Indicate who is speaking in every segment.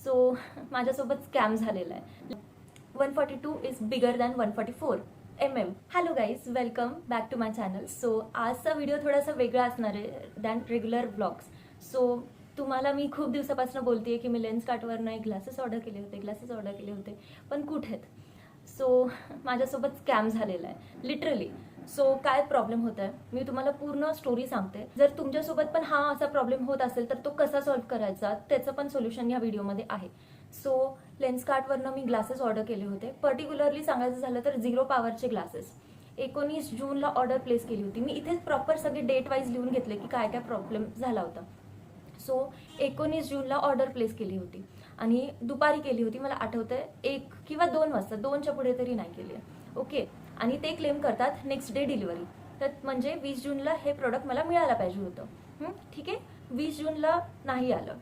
Speaker 1: So माझ्यासोबत scam झालेला आहे. 142 is bigger than 144 mm. Hello guys, welcome back to my channel. So आजचा video थोडासा वेगळा असणार आहे दॅन रेग्युलर ब्लॉग्स. सो तुम्हाला मी खूप दिवसापासून बोलते की मी लेन्सकार्टवरनं एक ग्लासेस ऑर्डर केले होते पण कुठे आहेत. सो माझ्यासोबत स्कॅम झालेला आहे लिटरली. सो काय प्रॉब्लेम होत आहे मी तुम्हाला पूर्ण स्टोरी सांगते. जर तुमच्यासोबत पण हा असा प्रॉब्लेम होत असेल तर तो कसा सॉल्व्ह करायचा त्याचं पण सोल्युशन या व्हिडिओमध्ये आहे. सो लेन्सकार्टवरनं मी ग्लासेस ऑर्डर केले होते. पर्टिक्युलरली सांगायचं झालं तर 0 पॉवरचे ग्लासेस 19 जूनला ऑर्डर प्लेस केली होती. मी इथेच प्रॉपर सगळे डेट वाईज लिहून घेतले की काय काय प्रॉब्लेम झाला होता. सो 19 जूनला ऑर्डर प्लेस केली होती आणि दुपारी केली होती. मला आठवतंय 1 किंवा 2 वाजता, 2च्या पुढे तरी नाही केली आहे. ओके. आणि ते क्लेम करतात नेक्स्ट डे डिलिव्हरी. तर म्हणजे 20 जूनला हे प्रोडक्ट मला मिळायला पाहिजे होतं. ठीक आहे. 20 जूनला नाही आलं,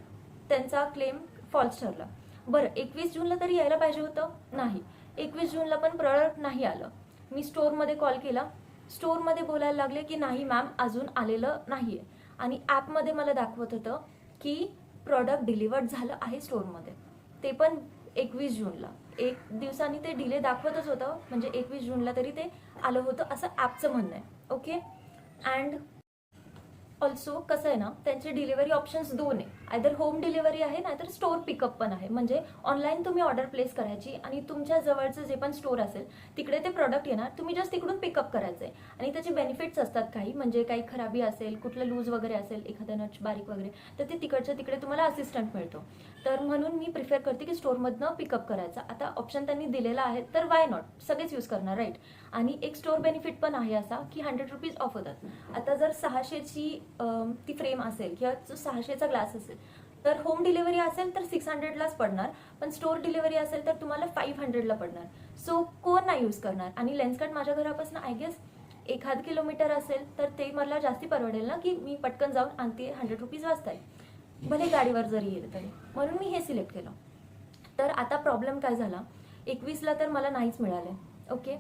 Speaker 1: त्यांचा क्लेम फॉल्स ठरला. बरं, 21 जूनला तरी यायला पाहिजे होतं, नाही. 21 जूनला पण प्रोडक्ट नाही आलं. मी स्टोअरमध्ये कॉल केला. स्टोअरमध्ये बोलायला लागले की नाही मॅम, अजून आलेलं नाही आहे. आणि ॲपमध्ये मला दाखवत होतं की प्रोडक्ट डिलिव्हर्ड झालं आहे स्टोअरमध्ये, ते पण 21 जूनला. 1 दिवसांनी ते डिले दाखवतच होतं, म्हणजे 21 जूनला तरी ते आलं होतं असं ॲपचं म्हणणं आहे. ओके. अँड ऑल्सो कसं आहे ना, त्यांचे डिलिव्हरी ऑप्शन्स 2 आहे. आयदर होम डिलिव्हरी आहे नाहीतर स्टोअर पिकअप पण आहे. म्हणजे ऑनलाईन तुम्ही ऑर्डर प्लेस करायची आणि तुमच्या जवळचं जे पण स्टोअर असेल तिकडे ते प्रोडक्ट येणार, तुम्ही जस्ट तिकडून पिकअप करायचं आहे. आणि त्याचे बेनिफिट्स असतात काही, म्हणजे काही खराबी असेल, कुठलं लूज वगैरे असेल, एखादा नच बारीक वगैरे, तर ते तिकडच्या तिकडे तुम्हाला असिस्टंट मिळतो. तर म्हणून मी प्रिफर करते की स्टोअरमधनं पिकअप करायचा. आता ऑप्शन त्यांनी दिलेला आहे तर वाय नॉट, सगळेच यूज करणार, राईट. आणि एक स्टोअर बेनिफिट पण आहे असा की 100 रुपीज ऑफ होतात. आता जर 600ची ती फ्रेम असेल किंवा 600चा ग्लास असेल तर होम डिलिव्हरी असेल तर 600लाच पडणार, पण स्टोअर डिलिव्हरी असेल तर तुम्हाला 500ला पडणार. सो कोण नाही यूज करणार. आणि लेन्सकार्ट माझ्या घरापासून आय गेस 1 किलोमीटर असेल तर ते मला जास्ती परवडेल ना, की मी पटकन जाऊन आणते, 100 रुपीज वाचताय, भले गाडीवर जरी येईल तरी. म्हणून मी हे सिलेक्ट केलं. तर आता प्रॉब्लेम काय झाला, 21ला तर मला नाहीच मिळाले. ओके.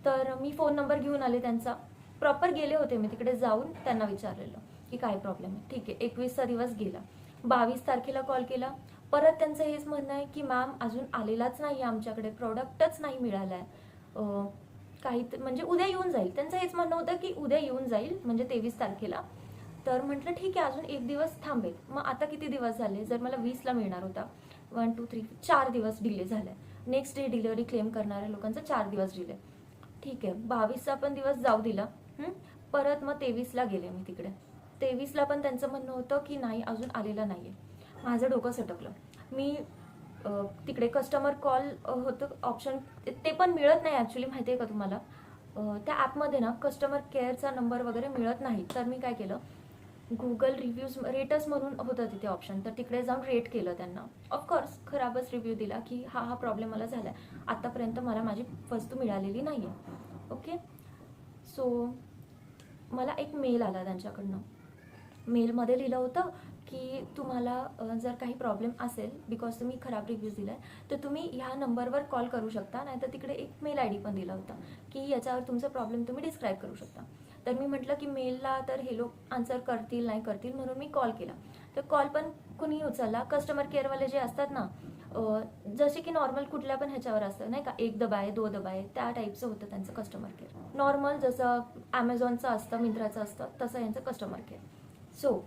Speaker 1: तर मी फोन नंबर घेऊन आले त्यांचा, प्रॉपर गेले होते मी तिकडे, जाऊन त्यांना विचारलेलं की काय प्रॉब्लेम आहे. ठीक आहे. 21चा दिवस गेला. 22 तारखेला कॉल केला. परत त्यांचं हेच म्हणणं आहे की मॅम अजून आलेलाच नाही आहे आमच्याकडे, प्रोडक्टच नाही मिळाला आहे, काही म्हणजे उद्या येऊन जाईल. त्यांचं हेच म्हणणं होतं की उद्या येऊन जाईल, म्हणजे 23 तारखेला. तर म्हटलं ठीक आहे, अजून 1 दिवस थांबेल. मग आता किती दिवस झाले, जर मला 20ला मिळणार होता, 1 2 3 4 दिवस डिले झालाय. नेक्स्ट डे डिलिव्हरी क्लेम करणाऱ्या लोकांचा 4 दिवस डिले. ठीक आहे. 22चा पण दिवस जाऊ दिला. परत मग 23ला गेले मी तिकडे. 23ला पण त्यांचं म्हणणं होतं की नाही, अजून आलेलं नाहीये. माझं डोकं सटकलं. मी तिकडे कस्टमर कॉल होतं ऑप्शन, ते पण मिळत नाही ॲक्च्युली, माहिती आहे का तुम्हाला. त्या ॲपमध्ये ना कस्टमर केअरचा नंबर वगैरे मिळत नाही. तर मी काय केलं, गुगल रिव्ह्यूज रेटस म्हणून होतं तिथे ऑप्शन, तर तिकडे जाऊन रेट केलं त्यांना. ऑफकोर्स खराबच रिव्ह्यू दिला की हा प्रॉब्लेम मला झाला आहे, आतापर्यंत मला माझी वस्तू मिळालेली नाही आहे. ओके. सो मला एक मेल आला त्यांच्याकडनं. मेलमध्ये लिहिलं होतं की तुम्हाला जर काही प्रॉब्लेम असेल बिकॉज तुम्ही खराब रिव्ह्यूज दिला आहे तर तुम्ही ह्या नंबरवर कॉल करू शकता, नाहीतर तिकडे एक मेल ID पण दिला होता की याच्यावर तुमचा प्रॉब्लेम तुम्ही डिस्क्राईब करू शकता. तर मी म्हटलं की मेलला तर हे लोक आन्सर करतील नाही करतील, म्हणून मी कॉल केला. तर कॉल पण कुणी उचलला. कस्टमर केअरवाले जे असतात ना, जसे की नॉर्मल कुठल्या पण ह्याच्यावर असतं नाही का, 1 दबाय 2 दबाय, त्या टाईपचं होतं त्यांचं कस्टमर केअर. नॉर्मल जसं ॲमेझॉनचं असतं, मिंत्राचं असतं, तसं यांचं कस्टमर केअर. सो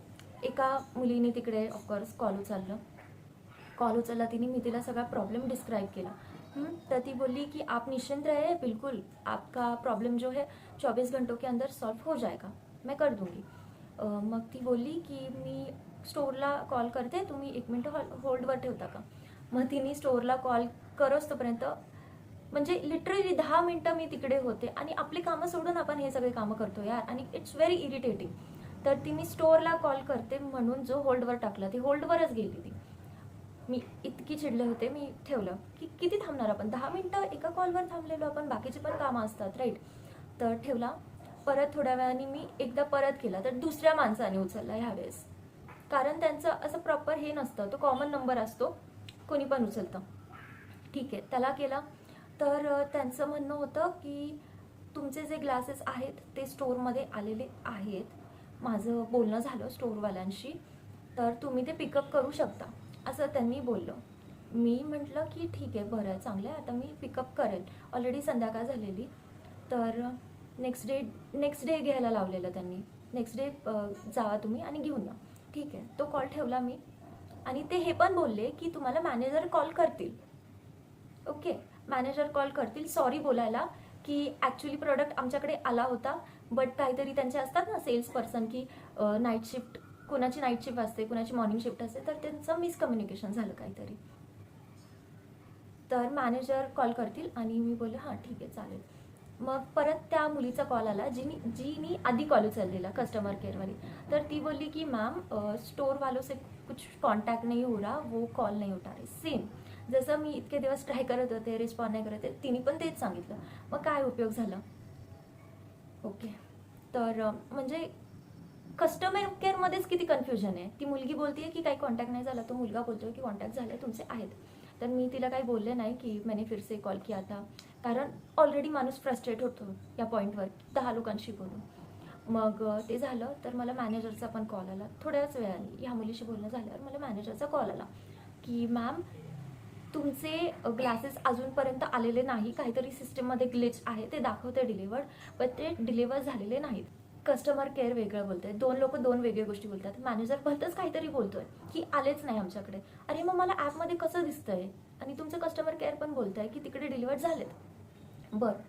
Speaker 1: एका मुलीने तिकडे ऑफकोर्स कॉल उचलला तिने. मी तिला सगळा प्रॉब्लेम डिस्क्राईब केला. तर ती बोलली कि आप निश्चिंत रहे, बिल्कुल आपका प्रॉब्लम जो है 24 घंटों के अंदर सॉल्व हो जाएगा, मैं कर दूंगी. मग ती बोलली की मी स्टोअरला कॉल करते, तुम्ही 1 मिनिट होल्डवर ठेवता का. मग तिने स्टोअरला कॉल करोच तोपर्यंत, म्हणजे लिटरली 10 मिनिटं मी तिकडे होते. आणि आपली कामं सोडून आपण हे सगळे कामं करतो यार, आणि इट्स व्हेरी इरिटेटिंग. तर ती मी स्टोअरला कॉल करते म्हणून जो होल्डवर टाकला, ती होल्डवरच गेली ती. मी इतकी चिडले होते, मी ठेवलं की किती थांबणार आपण, 10 मिनिटं एका कॉलवर थांबलेलो आपण, बाकीची पण कामं असतात, राईट. तर ठेवला. परत थोड्या वेळाने मी एकदा परत केला, तर दुसऱ्या माणसाने उचलला ह्यावेळेस. कारण त्यांचं असं प्रॉपर हे नसतं, तो कॉमन नंबर असतो, कोणी पण उचलतं. ठीक आहे. त्याला केला. तर त्यांचं म्हणणं होतं की तुमचे जे ग्लासेस आहेत ते स्टोअरमध्ये आलेले आहेत. माझं बोलणं झालं स्टोअरवाल्यांशी, तर तुम्ही ते पिकअप करू शकता असं त्यांनी बोललं. मी म्हटलं की ठीक आहे, बरं आहे, चांगलं आहे, आता मी पिकअप करेल. ऑलरेडी संध्याकाळ झालेली. तर नेक्स्ट डे घ्यायला लावलेलं त्यांनी. नेक्स्ट डे जावा तुम्ही आणि घेऊन या. ठीक आहे, तो कॉल ठेवला मी. आणि ते हे पण बोलले की तुम्हाला मॅनेजर कॉल करतील. ओके, मॅनेजर कॉल करतील सॉरी बोलायला की ॲक्च्युली प्रोडक्ट आमच्याकडे आला होता, बट काहीतरी त्यांचे असतात ना सेल्स पर्सन की नाईट शिफ्ट, कुणाची नाईट शिफ्ट असते, कुणाची मॉर्निंग शिफ्ट असते, तर त्यांचं मिसकम्युनिकेशन झालं काहीतरी. तर मॅनेजर कॉल करतील आणि मी बोलले हां ठीक आहे चालेल. मग परत त्या मुलीचा कॉल आला जीनी आधी कॉल उचललेला कस्टमर केअरवाली. तर ती बोलली की मॅम स्टोर वालों से कुछ कॉन्टॅक्ट नहीं हो रहा, वो कॉल नहीं उठा रहे. सेम जसं मी इतके दिवस ट्राय करत होते, रिस्पॉन्ड नाही करत होते, तिने पण तेच सांगितलं. मग काय उपयोग झाला. ओके, तर म्हणजे कस्टमर केअरमध्येच किती कन्फ्युजन आहे. ती मुलगी बोलते की काही कॉन्टॅक्ट नाही झाला, तो मुलगा बोलतोय की कॉन्टॅक्ट झाले तुमचे आहेत. तर मी तिला काही बोलले नाही की मैंने फिर से कॉल किया था, कारण ऑलरेडी माणूस फ्रस्ट्रेट होतो या पॉईंटवर 10 लोकांशी बोलून. मग ते झालं. तर मला मॅनेजरचा पण कॉल आला थोड्याच वेळाने. ह्या मुलीशी बोलणं झाल्यावर मला मॅनेजरचा कॉल आला की मॅम तुमचे ग्लासेस अजूनपर्यंत आलेले नाही, काहीतरी सिस्टममध्ये ग्लिच आहे, ते दाखवते डिलिव्हर्ड, पण ते डिलिव्हर झालेले नाहीत. कस्टमर केअर वेगळं बोलतंय, 2 लोक 2 वेगळ्या गोष्टी बोलतात. मॅनेजर भलतंच काहीतरी बोलतोय की आलेच नाही आमच्याकडे. अरे मग मला ॲपमध्ये कसं दिसतंय आणि तुमचं कस्टमर केअर पण बोलतंय की तिकडे डिलिव्हर झालेत. बरं,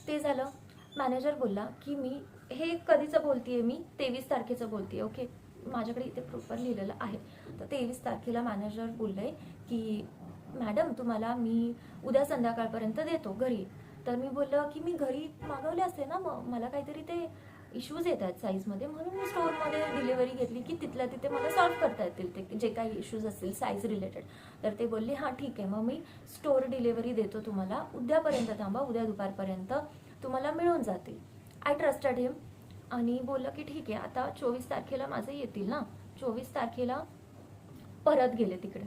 Speaker 1: ते झालं. मॅनेजर बोलला की मी हे कधीचं बोलतेय, मी 23 तारखेचं बोलतेय. ओके, माझ्याकडे इथे प्रॉपर लिहिलेलं आहे. तर 23 तारखेला मॅनेजर बोलले की मॅडम तुम्हाला मी उद्या संध्याकाळपर्यंत देतो घरी. तर मी बोललं की मी घरी मागवले असते ना, मग मला काहीतरी ते इश्यूज येत आहेत साईजमध्ये, म्हणून मी स्टोअरमध्ये डिलिव्हरी घेतली की तिथल्या तिथे मला सॉल्व्ह करता येतील ते जे काही इश्यूज असतील साईज रिलेटेड. तर ते बोलले हां ठीक आहे, मग मी स्टोअर डिलिव्हरी देतो तुम्हाला, उद्यापर्यंत थांबा, उद्या दुपारपर्यंत तुम्हाला मिळून जातील. आय ट्रस्टेड हिम आणि बोललं की ठीक आहे. आता 24 तारखेला माझे येतील ना. 24 तारखेला परत गेले तिकडे.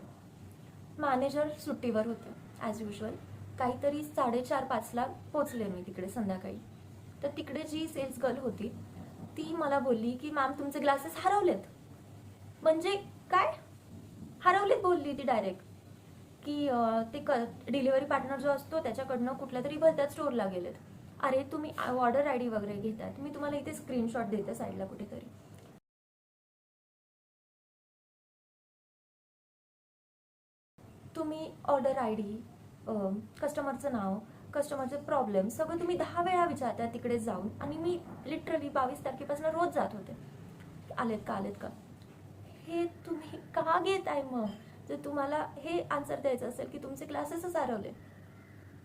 Speaker 1: मॅनेजर सुट्टीवर होते ॲज युजल. काहीतरी 4:30-5ला पोचले मी तिकडे संध्याकाळी. तर तिकडे जी सेल्स गर्ल होती ती मला बोलली की मॅम तुमचे ग्लासेस हरवलेत. म्हणजे काय हरवलेत बोलली ती डायरेक्ट की ते डिलिव्हरी पार्टनर जो असतो त्याच्याकडनं कुठल्या तरी भलत्याच स्टोअरला गेलेत. अरे तुम्ही ऑर्डर आय डी वगैरे घेतात, मी तुम्हाला इथे स्क्रीनशॉट देते साईडला कुठेतरी. तुम्ही ऑर्डर आय डी, कस्टमरचं नाव, कस्टमरचे प्रॉब्लेम सगळं तुम्ही 10 वेळा विचारता तिकडे जाऊन. आणि मी लिटरली 22 तारखेपासून रोज जात होते, आलेत का आलेत का. हे तुम्ही का घेताय मग. जर तुम्हाला हे आन्सर द्यायचं असेल की तुमचे क्लासेसच हरवले,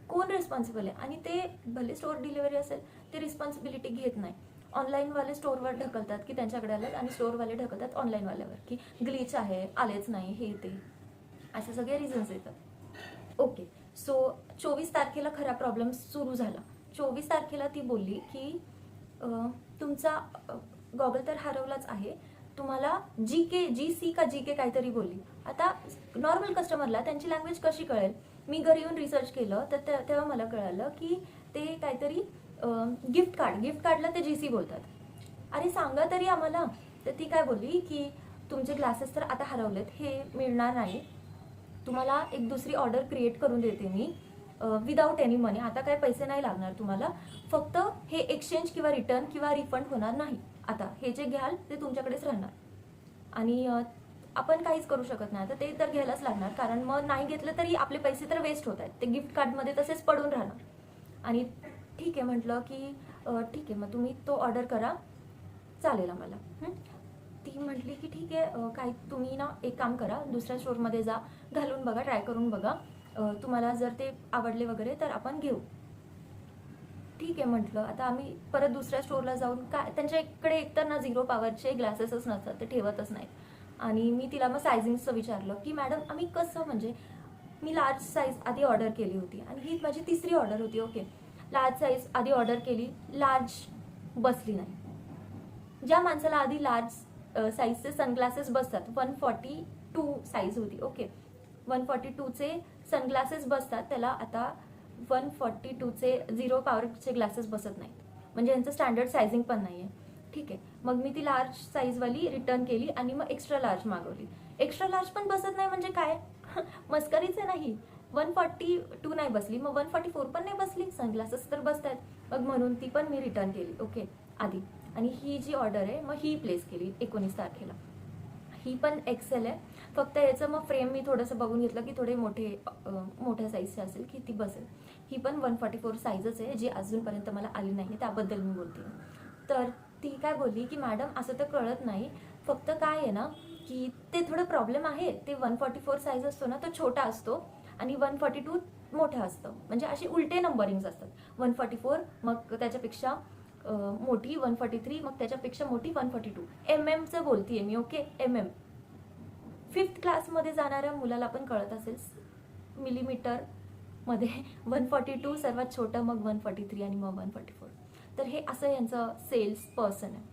Speaker 1: कोण रिस्पॉन्सिबल आहे. आणि ते भले स्टोअर डिलिव्हरी असेल ते रिस्पॉन्सिबिलिटी घेत नाही. ऑनलाईनवाले स्टोअरवर ढकलतात की त्यांच्याकडे आलं, आणि स्टोअरवाले ढकलतात ऑनलाईनवाल्यावर की ग्लिच आहे, आलेच नाही, हे ते असे सगळे रिझन्स येतात. ओके, सो 24 तारखेला खरा प्रॉब्लेम सुरू झाला. 24 तारखेला ती बोलली की तुमचा गॉगल तर हरवलाच आहे, तुम्हाला जी.सी. का जी.के. काहीतरी बोलली. आता नॉर्मल कस्टमरला त्यांची लँग्वेज कशी कळेल. मी घरी येऊन रिसर्च केलं तर तेव्हा मला कळालं की ते काहीतरी गिफ्ट कार्डला ते जी.सी. बोलतात. अरे सांगा तरी आम्हाला. तर ती काय बोलली की तुमचे ग्लासेस तर आता हरवलेत, हे मिळणार नाही, तुम्हाला एक दुसरी ऑर्डर क्रिएट करून देते मी विदाऊट एनी मनी. आता काय पैसे नाही लागणार तुम्हाला, फक्त हे एक्सचेंज किंवा रिटर्न किंवा रिफंड होणार नाही. आता हे जे घ्याल ते तुमच्याकडेच राहणार आणि आपण काहीच करू शकत नाही. आता ते तर घ्यायलाच लागणार, कारण मग नाही घेतलं तरी आपले पैसे तर वेस्ट होत आहेत, ते गिफ्ट कार्डमध्ये तसेच पडून राहणार. आणि ठीक आहे म्हटलं की ठीक आहे, मग तुम्ही तो ऑर्डर करा, चालेल आम्हाला. ती म्हटली की ठीक आहे, काय तुम्ही ना एक काम करा, दुसऱ्या स्टोअरमध्ये जा, घालून बघा, ट्राय करून बघा, तुम्हाला जर ते आवडले वगैरे तर आपण घेऊ. ठीक आहे म्हटलं. आता आम्ही परत दुसऱ्या स्टोअरला जाऊन काय, त्यांच्या इकडे एकतर ना 0 पॉवरचे ग्लासेसच नसतात, ते ठेवतच नाहीत. आणि मी तिला मग सायझिंगचं विचारलं की मॅडम आम्ही कसं, म्हणजे मी लार्ज साईज आधी ऑर्डर केली होती आणि ही माझी तिसरी ऑर्डर होती. ओके, लार्ज साईज आधी ऑर्डर केली, लार्ज बसली नाही. ज्या माणसाला आधी लार्ज साईजचे सनग्लासेस बसतात, 142 साईज होती. ओके, 142चे सनग्लासेस बसतात, त्याला आता 142चे 0 पॉवरचे ग्लासेस बसत नाहीत, म्हणजे यांचं स्टँडर्ड सायझिंग पण नाही आहे. ठीक आहे, मग मी ती लार्ज साईजवाली रिटर्न केली आणि मग एक्स्ट्रा लार्ज मागवली. एक्स्ट्रा लार्ज पण बसत नाही म्हणजे काय, मस्करीचं नाही. 142 नाही बसली, मग 144 पण नाही बसली, सनग्लासेस तर बसत आहेत. मग म्हणून ती पण मी रिटर्न केली ओके आधी. आणि ही जी ऑर्डर आहे मग ही प्लेस केली 19 तारखेला. ही पण एक्सेल आहे, फक्त याचं मग फ्रेम मी थोडंसं बघून घेतलं की थोडे मोठ्या साईजचे असेल की ती बसेल. ही पण 144 साईजच आहे, जी अजूनपर्यंत मला आली नाही, त्याबद्दल मी बोलते. तर ती काय बोलली की मॅडम असं तर कळत नाही, फक्त काय आहे ना की ते थोडं प्रॉब्लेम आहे. ते 144 साईज असतो ना तो छोटा असतो आणि 142 मोठं असतं, म्हणजे असे उलटे नंबरिंग्स असतात. 144 मग त्याच्यापेक्षा मोठी 143, मग त्याच्यापेक्षा मोठी 142. MM बोलतीये मी ओके. MM 5th क्लासमध्ये जाणाऱ्या मुलाला पण कळत असेल मिलीमीटर मध्ये. 142 सर्वात छोटं, मग 143 आणि मग 144. तर हे असं यांचं सेल्स पर्सन आहे.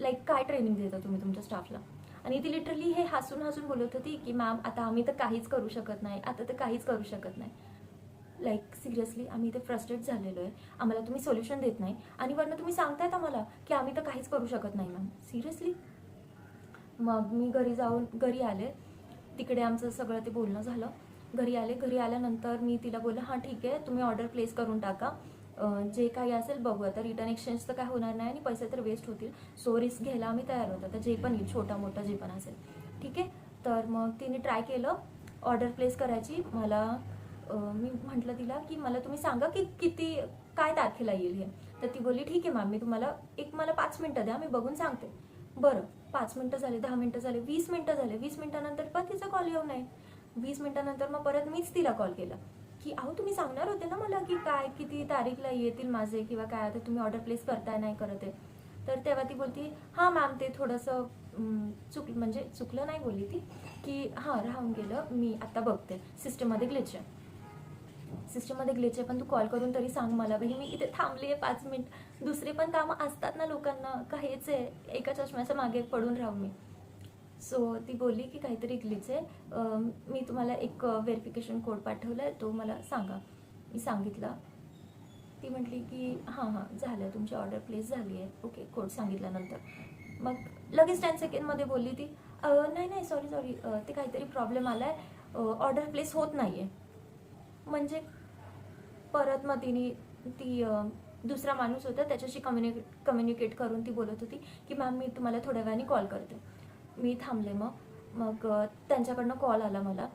Speaker 1: लाईक काय ट्रेनिंग देता तुम्ही तुमच्या स्टाफला. आणि ती लिटरली हे हसून हसून बोलत होती की मॅम आता आम्ही तर काहीच करू शकत नाही, आता तर काहीच करू शकत नाही. लाईक सिरियसली आम्ही इथे फ्रस्ट्रेट झालेलो आहे, आम्हाला तुम्ही सोल्युशन देत नाही आणि वरनं तुम्ही सांगतायत आम्हाला की आम्ही तर काहीच करू शकत नाही मॅम. सिरियसली. मग मी घरी आले. तिकडे आमचं सगळं ते बोलणं झालं. घरी आल्यानंतर मी तिला बोललं हां ठीक आहे, तुम्ही ऑर्डर प्लेस करून टाका, जे काही असेल बघू, आता रिटर्न एक्सचेंज तर काय होणार नाही आणि पैसे तर वेस्ट होतील, सो रिस्क घ्यायला आम्ही तयार होतो, तर जे पण येईल छोटा मोठा जे पण असेल ठीक आहे. तर मग तिने ट्राय केलं ऑर्डर प्लेस करायची. मी म्हटलं तिला की मला तुम्ही सांगा की किती काय तारखेला येईल हे. तर ती बोलली ठीक आहे मॅम, मी तुम्हाला मला 5 मिनटं द्या, मी बघून सांगते. बरं 5 मिनटं झाले, 10 मिनटं झाले, 20 मिनटं झाले. 20 मिनटानंतर पण तिचा कॉल येऊ नये. 20 मिनटानंतर मग परत मीच तिला कॉल केला की अहो तुम्ही सांगणार होते ना मला की काय किती तारीखला येतील माझे किंवा काय, आता तुम्ही ऑर्डर प्लेस करताय नाही करत आहे. तर तेव्हा ती बोलती हां मॅम ते थोडंसं चुकलं नाही बोलली ती की हां राहून गेलं, मी आता बघते, सिस्टममध्ये ग्लिच आहे. पण तू कॉल करून तरी सांग मला. भाई मी इथे थांबली आहे 5 मिनिट, दुसरे पण कामं असतात ना लोकांना, काहीच आहे एका चष्म्याच्या मागे पडून राहू मी. सो ती बोलली की काहीतरी ग्लिच आहे, मी तुम्हाला एक व्हेरिफिकेशन कोड पाठवला आहे, तो मला सांगा. मी सांगितला. ती म्हटली की हां झालं, तुमची ऑर्डर प्लेस झाली आहे ओके. कोड सांगितल्यानंतर मग लगेच 10 सेकंडमध्ये बोलली ती नाही सॉरी ते काहीतरी प्रॉब्लेम आला आहे, ऑर्डर प्लेस होत नाही आहे. म्हणजे परत मग ती दुसरा माणूस होता त्याच्याशी कम्युनिकेट करून ती बोलत होती की मॅम मी तुम्हाला थोड्या वेळाने कॉल करते. मी थांबले. मग त्यांच्याकडनं कॉल आला मला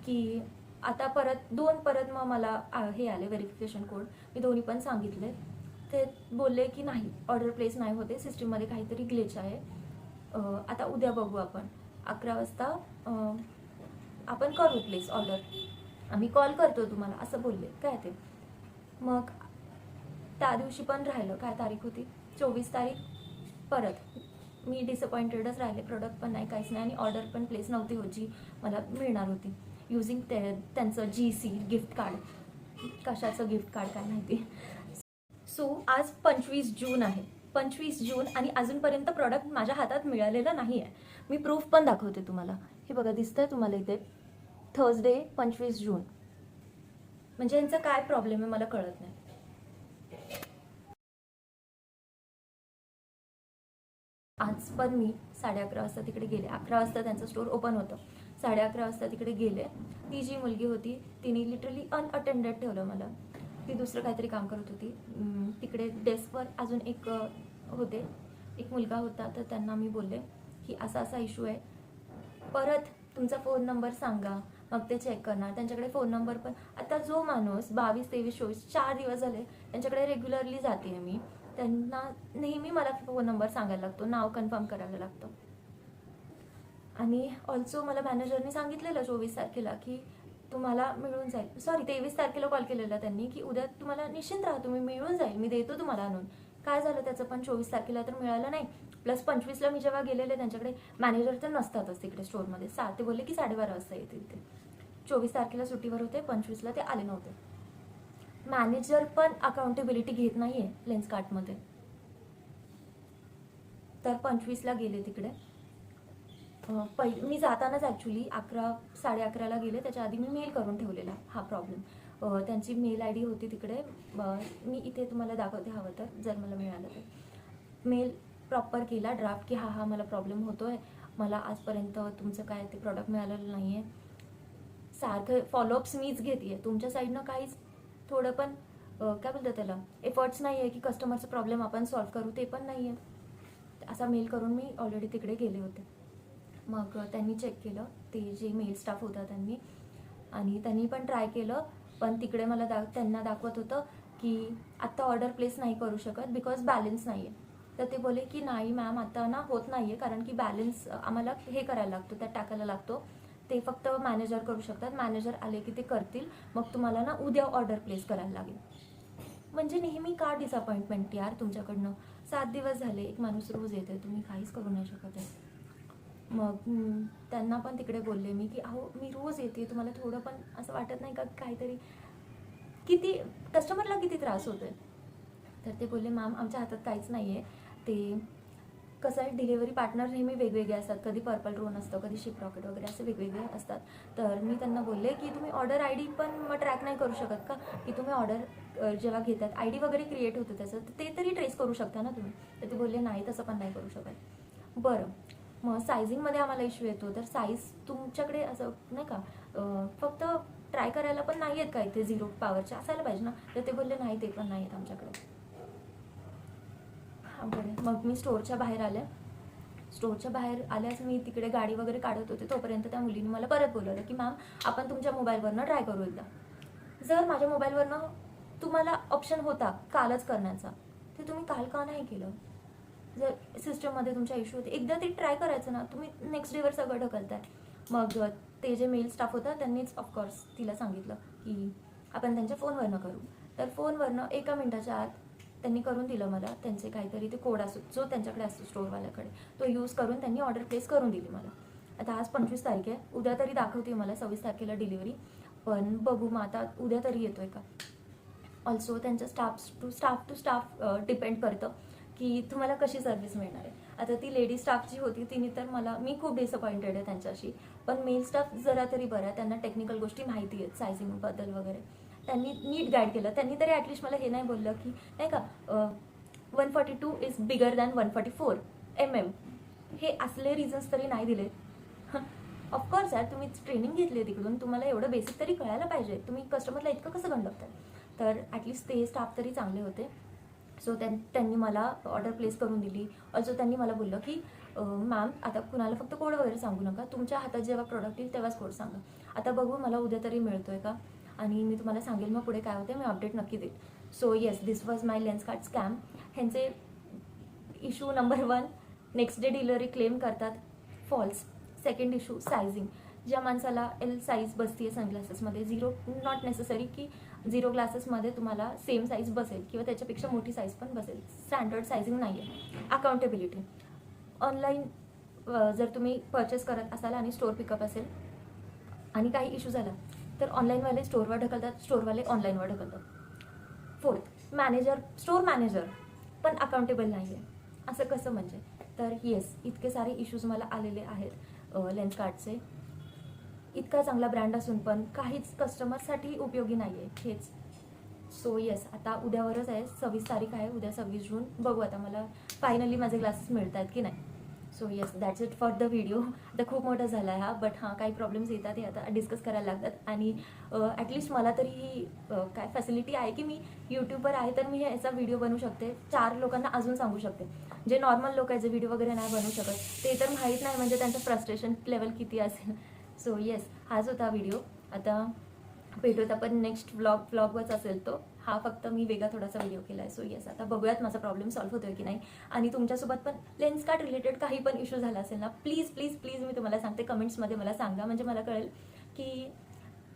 Speaker 1: की आता परत मग मला हे आले व्हेरिफिकेशन कोड. मी दोन्ही पण सांगितले. ते बोलले की नाही ऑर्डर प्लेस नाही होते, सिस्टीममध्ये काहीतरी ग्लिच आहे, आता उद्या बघू आपण 11 वाजता आपण करू प्लेस ऑर्डर, आम्ही कॉल करतो तुम्हाला, असं बोलले काय ते. मग त्या दिवशी पण राहिलं, काय तारीख होती 24 तारीख. परत मी डिसअपॉइंटेडच राहिले, प्रोडक्ट पण नाही काहीच नाही आणि ऑर्डर पण प्लेस नव्हती होत जी मला मिळणार होती युझिंग त्यांचं GC गिफ्ट कार्ड. कशाचं गिफ्ट कार्ड काय माहिती. सो आज 25 जून आहे, 25 जून आणि अजूनपर्यंत प्रोडक्ट माझ्या हातात मिळालेलं नाही आहे. मी प्रूफ पण दाखवते तुम्हाला. हे बघा दिसतंय तुम्हाला इथे, थर्सडे 25 जून. म्हणजे यांचा काय प्रॉब्लेम आहे मला कळत नाही. आज पण मी 11:30 वाजता तिकडे गेले. 11 वाजता त्यांचं स्टोर ओपन होतं. 11:30 वाजता तिकडे गेले. ती जी मुलगी होती तिने लिटरली अनअटेंडेड ठेवलं मला. ती दुसरं काहीतरी काम करत होती. तिकडे डेस्कवर अजून एक मुलगा होता. तर त्यांना मी बोलले की असा इश्यू आहे, परत तुमचा फोन नंबर सांगा, मग ते चेक करणार. त्यांच्याकडे फोन नंबर पण, आता जो माणूस 22, 23, 24 4 दिवस झाले त्यांच्याकडे रेग्युलरली जाते मी, त्यांना नेहमी मला फोन नंबर सांगायला लागतो, नाव कन्फर्म करायला लागतं. आणि ऑल्सो मला मॅनेजरने सांगितलेलं 24 तारखेला की तुम्हाला मिळून जाईल, सॉरी 23 तारखेला कॉल केलेला त्यांनी की उद्या तुम्हाला निश्चिंत राहा, तुम्ही मिळून जाईल, मी देतो तुम्हाला आणून. काय झालं त्याचं पण 24 तारखेला तर मिळालं नाही. प्लस 25ला मी जेव्हा गेलेले त्यांच्याकडे मॅनेजर तर नसतातच तिकडे स्टोअरमध्ये. ते बोलले की 12:30 वाजता येतील ते. 24 तारखेला सुट्टीवर होते, 25ला ते आले नव्हते. मॅनेजर पण अकाउंटेबिलिटी घेत नाहीये लेन्सकार्टमध्ये. तर 25ला गेले तिकडे. मी जातानाच ॲक्च्युली 11-11:30ला गेले, त्याच्या आधी मी मेल करून ठेवलेला हा प्रॉब्लेम. त्यांची मेल ID होती तिकडे. मी इथे तुम्हाला दाखवते हवं तर, जर मला मिळालं तर. मेल प्रॉपर केला ड्राफ्ट की हा मला प्रॉब्लेम होतो आहे, मला आजपर्यंत तुमचं काय ते प्रॉडक्ट मिळालेलं नाही आहे. सारखं फॉलोअप्स मीच घेते आहे, तुमच्या साईडनं काहीच थोडं पण काय बोलतात त्याला एफर्ट्स नाही आहे की कस्टमरचा प्रॉब्लेम आपण सॉल्व्ह करू, ते पण नाही आहे. असा मेल करून मी ऑलरेडी तिकडे गेले होते. मग त्यांनी चेक केलं, ते जे मेल स्टाफ होता त्यांनी, आणि त्यांनी पण ट्राय केलं, पण तिकडे मला त्यांना दाखवत होतं की आत्ता ऑर्डर प्लेस नाही करू शकत बिकॉज बॅलन्स नाही आहे. तर ते बोले की नाही मॅम आता ना होत नाही आहे, कारण की बॅलन्स आम्हाला हे करायला लागतो, त्यात टाकायला लागतो, ते फक्त मॅनेजर करू शकतात, मॅनेजर आले की ते करतील, मग तुम्हाला ना उद्या ऑर्डर प्लेस करायला लागेल. म्हणजे नेहमी का डिसअपॉइंटमेंट यार तुमच्याकडनं. 7 दिवस झाले, एक माणूस रोज येते, तुम्ही काहीच करू नाही शकत आहे. मग त्यांना पण तिकडे बोलले मी की अहो मी रोज येते, तुम्हाला थोडं पण असं वाटत नाही का काहीतरी, किती कस्टमरला किती त्रास होतोय. तर ते बोलले मॅम आमच्या हातात काहीच नाही आहे, ते कसं आहे डिलिव्हरी पार्टनर नेहमी वेगवेगळे असतात, कधी पर्पल ड्रोन असतं, कधी शिप रॉकेट वगैरे असे वेगवेगळे असतात. तर मी त्यांना बोलले की तुम्ही ऑर्डर आय डी पण मग ट्रॅक नाही करू शकत का, की तुम्ही ऑर्डर जेव्हा घेतात आय डी वगैरे क्रिएट होतं त्याचं, तर ते तरी ट्रेस करू शकता ना तुम्ही. तर ते बोलले नाही तसं पण नाही करू शकत. बरं मग सायझिंगमध्ये आम्हाला इश्यू येतो, तर साईज तुमच्याकडे असं नाही का फक्त ट्राय करायला पण नाही आहेत का इथे 0 पॉवरचे असायला पाहिजे ना. तर ते बोलले नाही ते पण नाही आहेत आमच्याकडे. हां बरं, मग मी स्टोअरच्या बाहेर आले. स्टोअरच्या बाहेर आल्यास मी तिकडे गाडी वगैरे काढत होते, तोपर्यंत त्या मुलीने मला परत बोलवलं की मॅम आपण तुमच्या मोबाईलवरनं ट्राय करू एकदा. जर माझ्या मोबाईलवरनं तुम्हाला ऑप्शन होता कालच करण्याचा, ते तुम्ही काल का नाही केलं. जर सिस्टममध्ये तुमच्या इश्यू होते, एकदा ते ट्राय करायचं ना, तुम्ही नेक्स्ट डेवर सगळं ढकलताय. मग ते जे मेल स्टाफ होता त्यांनीच ऑफकोर्स तिला सांगितलं की आपण त्यांच्या फोनवरनं करू. तर फोनवरनं 1 मिनिटाच्या आत त्यांनी करून दिलं मला. त्यांचे काहीतरी ते कोड असतो जो त्यांच्याकडे असतो स्टोअरवाल्याकडे, तो यूज करून त्यांनी ऑर्डर प्लेस करून दिली मला. आता आज 25 तारीख आहे, उद्या तरी दाखवते मला 26 तारखेला डिलिव्हरी, पण बघू मग आता उद्या तरी येतोय का. ऑल्सो त्यांच्या स्टाफ टू स्टाफ डिपेंड करतं की तुम्हाला कशी सर्व्हिस मिळणार आहे. आता ती लेडी स्टाफ जी होती तिने तर मी खूप डिसअपॉइंटेड आहे त्यांच्याशी, पण मेल स्टाफ जरा तरी बरं आहे, त्यांना टेक्निकल गोष्टी माहिती आहेत सायझिंगबद्दल वगैरे, त्यांनी नीट गाईड केलं. त्यांनी तरी ॲटलिस्ट मला हे नाही बोललं की नाही का 142 इज बिगर दॅन 144 mm, हे असले रिझन्स तरी नाही दिले. ऑफकोर्स यार तुम्ही ट्रेनिंग घेतली तिकडून, तुम्हाला एवढं बेसिक तरी कळायला पाहिजे, तुम्ही कस्टमरला इतकं कसं गंडवताय. तर ॲटलिस्ट ते स्टाफ तरी चांगले होते. सो त्यांनी मला ऑर्डर प्लेस करून दिली. ऑल्सो त्यांनी मला बोललं की मॅम आता कुणाला फक्त कोड वगैरे सांगू नका, तुमच्या हातात जेव्हा प्रोडक्ट येईल तेव्हाच कोड सांगा. आता बघू मला उद्या तरी मिळतोय का, आणि मी तुम्हाला सांगेल मग पुढे काय होते, मी अपडेट नक्की देईल. So yes, this was my Lenskart scam. ह्यांचे issue number 1, next day delivery claim करतात, फॉल्स. सेकंड इश्यू सायझिंग, ज्या माणसाला L साईज बसते आहे सनग्लासेसमध्ये, नॉट नेसेसरी की 0 ग्लासेसमध्ये तुम्हाला सेम साईज बसेल किंवा त्याच्यापेक्षा मोठी साईज पण बसेल, स्टँडर्ड सायझिंग नाही आहे. अकाउंटेबिलिटी, ऑनलाईन जर तुम्ही परचेस करत असाल आणि स्टोअर पिकअप असेल आणि काही इश्यू झाला तर ऑनलाईनवाले स्टोअरवर ढकलतात, स्टोअरवाले ऑनलाईनवर ढकलतात. 4th, स्टोअर मॅनेजर पण अकाउंटेबल नाही आहे. असं कसं म्हणजे. तर येस, इतके सारे इश्यूज मला आलेले आहेत लेन्सकार्टचे. इतका चांगला ब्रँड असून पण काहीच कस्टमरसाठी उपयोगी नाही आहे हेच. सो येस, आता उद्यावरच आहे, 26 तारीख आहे, उद्या 26 जून. बघू आता मला फायनली माझे ग्लासेस मिळत आहेत की नाही. So yes, that's it for the video. आता खूप मोठा झाला आहे हा, बट हां काही प्रॉब्लेम्स येतात हे आता डिस्कस करायला लागतात. आणि ॲटलिस्ट मला तरी काय फॅसिलिटी आहे की मी यूट्यूबवर आहे, तर मी याचा व्हिडिओ बनवू शकते, 4 लोकांना अजून सांगू शकते. जे नॉर्मल लोक आहेत जे व्हिडिओ वगैरे नाही बनवू शकत, ते तर माहीत नाही म्हणजे त्यांचं फ्रस्ट्रेशन लेवल किती असेल. सो येस, हाच होता व्हिडिओ. आता भेटूत आपण नेक्स्ट व्लॉगच असेल तो. हा फक्त मी वेगळा थोडासा व्हिडिओ केला आहे. सो येस, आता बघूयात माझा प्रॉब्लेम सॉल्व्ह होतोय की नाही. आणि तुमच्यासोबत पण लेन्सकार्ट रिलेटेड काही पण इश्यू झाला असेल ना, प्लीज प्लीज प्लीज मी तुम्हाला सांगते, कमेंट्समध्ये मला सांगा, म्हणजे मला कळेल की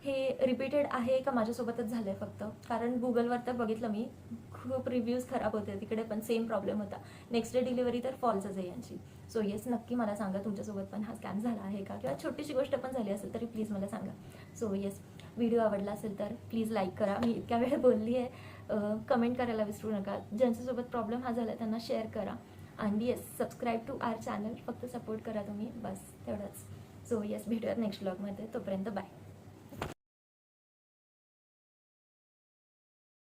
Speaker 1: हे रिपीटेड आहे का माझ्यासोबतच झालं आहे फक्त. कारण गुगलवर तर बघितलं मी, खूप रिव्ह्यूज खराब होते, तिकडे पण सेम प्रॉब्लेम होता. नेक्स्ट डे डिलिव्हरी तर फॉल्सच आहे यांची. सो येस, नक्की मला सांगा तुमच्यासोबत पण हा स्कॅम झाला आहे का, किंवा छोटीशी गोष्ट पण झाली असेल तरी प्लीज मला सांगा. सो येस, व्हिडिओ आवडला असेल तर प्लीज लाईक करा. मी इतक्या वेळ बोलली आहे, कमेंट करायला विसरू नका. ज्यांच्यासोबत प्रॉब्लेम हा झाला त्यांना शेअर करा. आणि yes, subscribe to our channel, फक्त सपोर्ट करा तुम्ही, बस तेवढंच. सो येस, भेटूयात नेक्स्ट व्लॉगमध्ये. तोपर्यंत बाय.